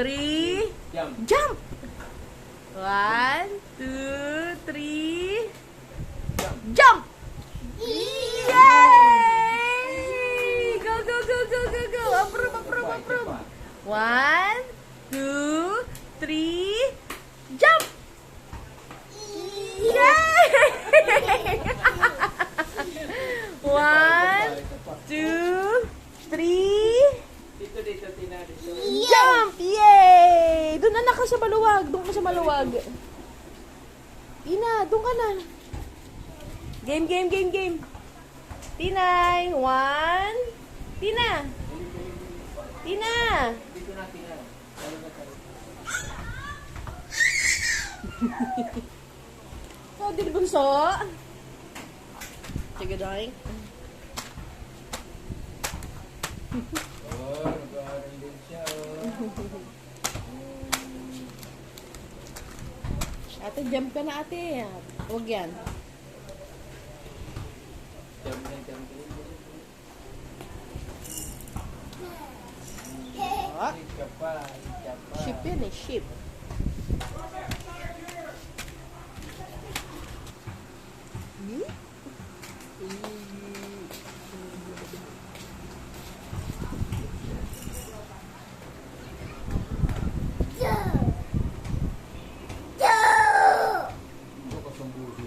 3, jump! 1, 2, 3, jump! Yay! Go, go, go, go, go, go! Approve, approve, approve! 1, 2, 3, jump! Yay! 1, 2, 3, jump! Yay! Doon anak ka sa maluwag. Doon ka sa maluwag. Tina, doon ka na. Game, game, game, game. Tinay, 1. Tina. Tina. Oh, di bunso. Sige, darling. Oh, nag-aaral din siya. Ate, jump ka na ate. Huwag yan. Jump na, jump na. Ah, Ship ka pa, ship pa. ship yan eh, ship. Hmm? Bukas ang buso.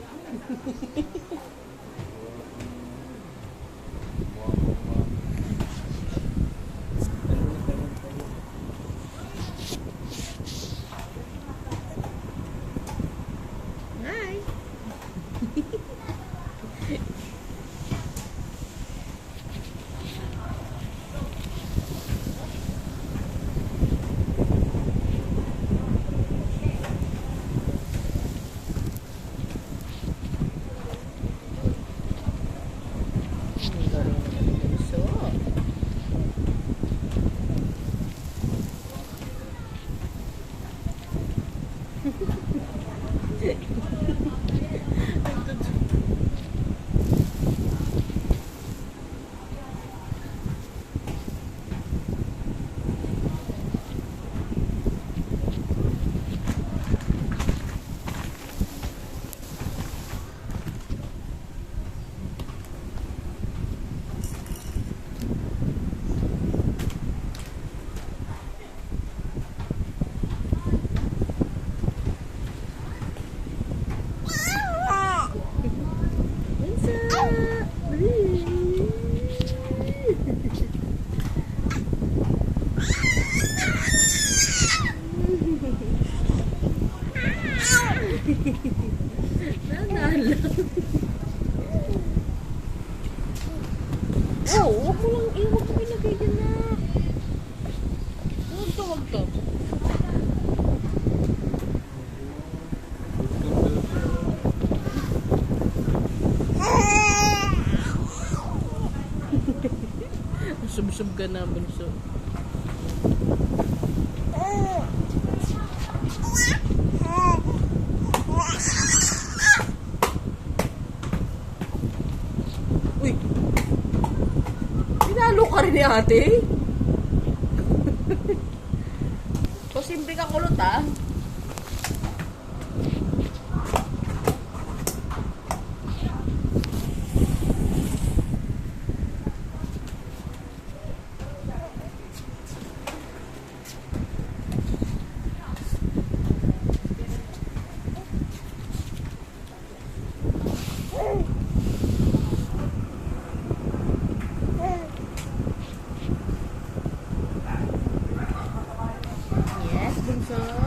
Hi. Nanalo. Oh, huwag mo lang, huwag mo ilagay dyan na. Huwag ka, huwag ka. Sub-sub ka na, bunso. Uy! Pinalo ka rin ni ate? Posible ka kulot, ah. Yes, bunso.